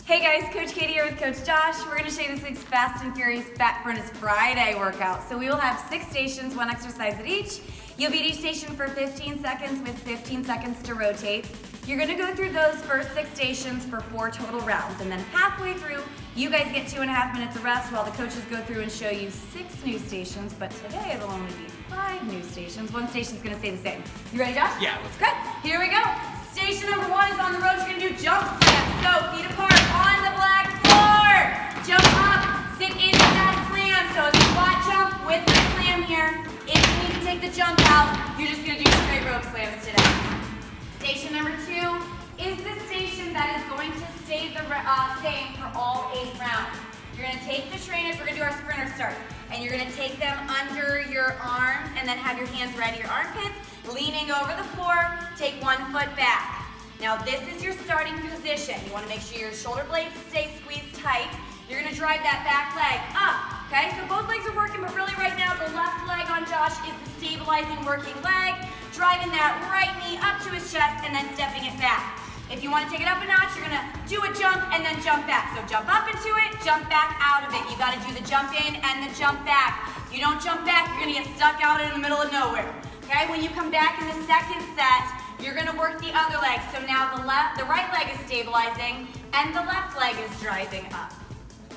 Hey guys, Coach Katie here with Coach Josh. We're going to show you this week's Fast and Furious Fat Furnace Friday workout. So we will have 6 stations, 1 exercise at each. You'll be at each station for 15 seconds with 15 seconds to rotate. You're going to go through those first 6 stations for 4 total rounds. And then halfway through, you guys get 2.5 minutes of rest while the coaches go through and show you 6 new stations. But today it'll only be 5 new stations. 1 station's going to stay the same. You ready, Josh? Yeah, let's go. Good. Here we go. Station number 1 is on the ropes. You're going to do jump steps. So feet apart on the black floor. Jump up, sit into that slam. So a squat jump with the slam here. If you need to take the jump out, you're just going to do straight rope slams today. Station number 2 is the station that is going to stay the same for all 8 rounds. You're going to take the trainers. We're going to do our sprinter start. And you're going to take them under your arms and then have your hands right at your armpits, leaning over the floor. Take 1 foot back. Now this is your starting position. You want to make sure your shoulder blades stay squeezed tight. You're going to drive that back leg up. Okay, so both legs are working, but really right now the left leg on Josh is the stabilizing working leg. Driving that right knee up to his chest and then stepping it back. If you want to take it up a notch, you're going to do a jump and then jump back. So jump up into it, jump back out of it. You got to do the jump in and the jump back. If you don't jump back, you're going to get stuck out in the middle of nowhere. Okay, when you come back in the second set, you're going to work the other leg. So now the right leg is stabilizing and the left leg is driving up.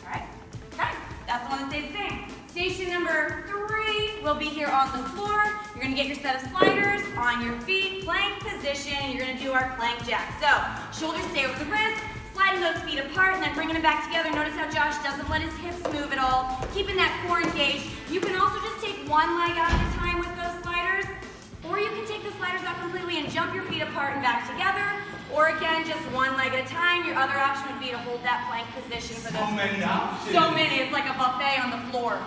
All right, okay, that's the one that stays the same. Station number 3 will be here on the floor. You're going to get your set of sliders on your feet, plank position. You're going to do our plank jack. So shoulders stay over the wrist, sliding those feet apart and then bringing them back together. Notice how Josh doesn't let his hips move at all, keeping that core engaged. You can also just take 1 leg out at a time with those sliders, or you can take the sliders out completely and jump your feet apart and back together. Or again, just 1 leg at a time. Your other option would be to hold that plank position for those. So many options. So many. It's like a buffet on the floor.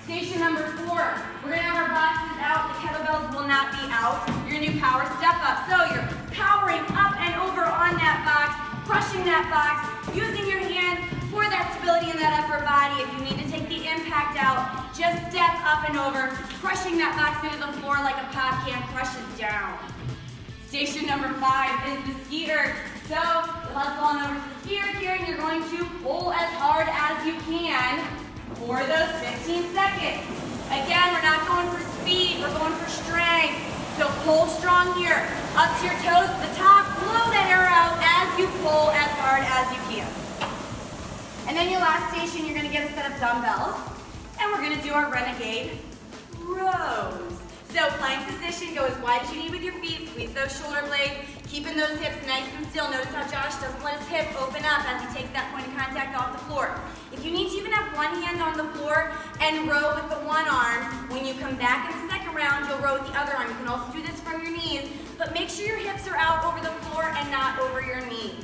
Station number 4. We're going to have our boxes out. The kettlebells will not be out. You're going to do power step up. So you're powering up and over on that box, crushing that box, using your hands for that stability in that upper body. If you need to take the impact out, just step up and over, crushing that box into the floor like a pop can crushes down. Station number 5 is the ski erg. So hustle on over to the ski erg here, and you're going to pull as hard as you can for those 15 seconds. Again, we're not going for speed, we're going for strength. So pull strong here, up to your toes to the top, blow that air out as you pull as hard as you can. And then your last station, you're going to get a set of dumbbells, and we're going to do our Renegade Rows. So plank position, go as wide as you need with your feet, squeeze those shoulder blades, keeping those hips nice and still. Notice how Josh doesn't let his hip open up as he takes that point of contact off the floor. If you need to even have 1 hand on the floor and row with the 1 arm, when you come back in the second round, you'll row with the other arm. You can also do this from your knees, but make sure your hips are out over the floor and not over your knees.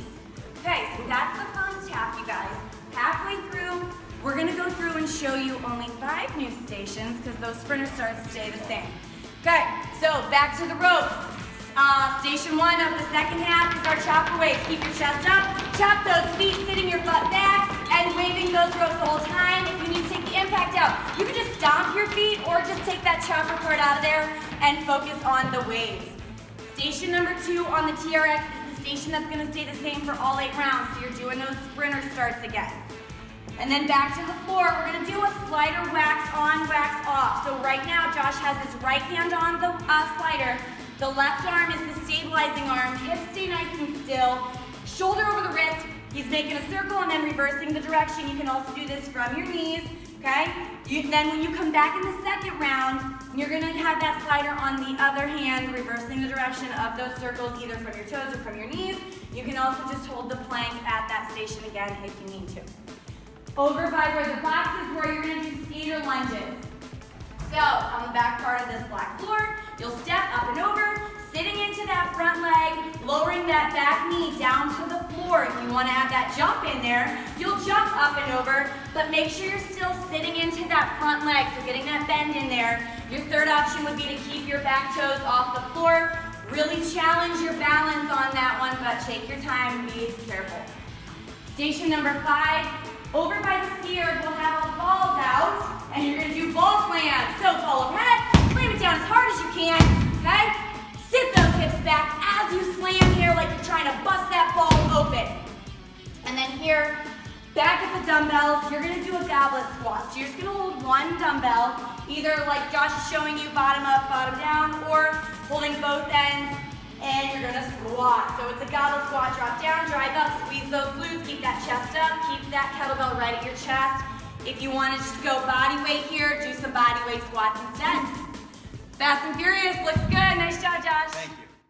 Okay, so that's the first half, you guys. Halfway through, we're going to go through and show you only 5 new stations because those sprinter starts stay the same. Okay, so back to the ropes. Station 1 of the second half is our chopper waves. Keep your chest up, chop those feet, sitting your butt back, and waving those ropes the whole time. If you need to take the impact out, you can just stomp your feet or just take that chopper part out of there and focus on the waves. Station number 2 on the TRX is the station that's going to stay the same for all 8 rounds. So you're doing those sprinter starts again. And then back to the floor, we're going to do a slider wax on, wax off. So right now, Josh has his right hand on the slider. The left arm is the stabilizing arm. Hips stay nice and still. Shoulder over the wrist. He's making a circle and then reversing the direction. You can also do this from your knees, okay? Then when you come back in the second round, you're going to have that slider on the other hand, reversing the direction of those circles, either from your toes or from your knees. You can also just hold the plank at that station again if you need to. Overbites are the boxes where you're going to do skater lunges. So, on the back part of this black floor, you'll step up and over, sitting into that front leg, lowering that back knee down to the floor. If you want to add that jump in there, you'll jump up and over, but make sure you're still sitting into that front leg, so getting that bend in there. Your third option would be to keep your back toes off the floor. Really challenge your balance on that one, but take your time and be careful. Station number 5. Over by the ski erg, we'll have all the balls out, and you're going to do ball slams. So ball overhead, slam it down as hard as you can, okay? Sit those hips back as you slam here like you're trying to bust that ball open. And then here, back at the dumbbells, you're gonna do a goblet squat. So you're just gonna hold one dumbbell, either like Josh is showing you, bottom up, bottom down, or holding both ends, and you're gonna squat. So it's a goblet squat, drop down, drive up, squeeze those glutes, keep that chest up, keep that kettlebell right at your chest. If you wanna just go body weight here, do some body weight squats instead. Fast and Furious, looks good. Nice job, Josh. Thank you.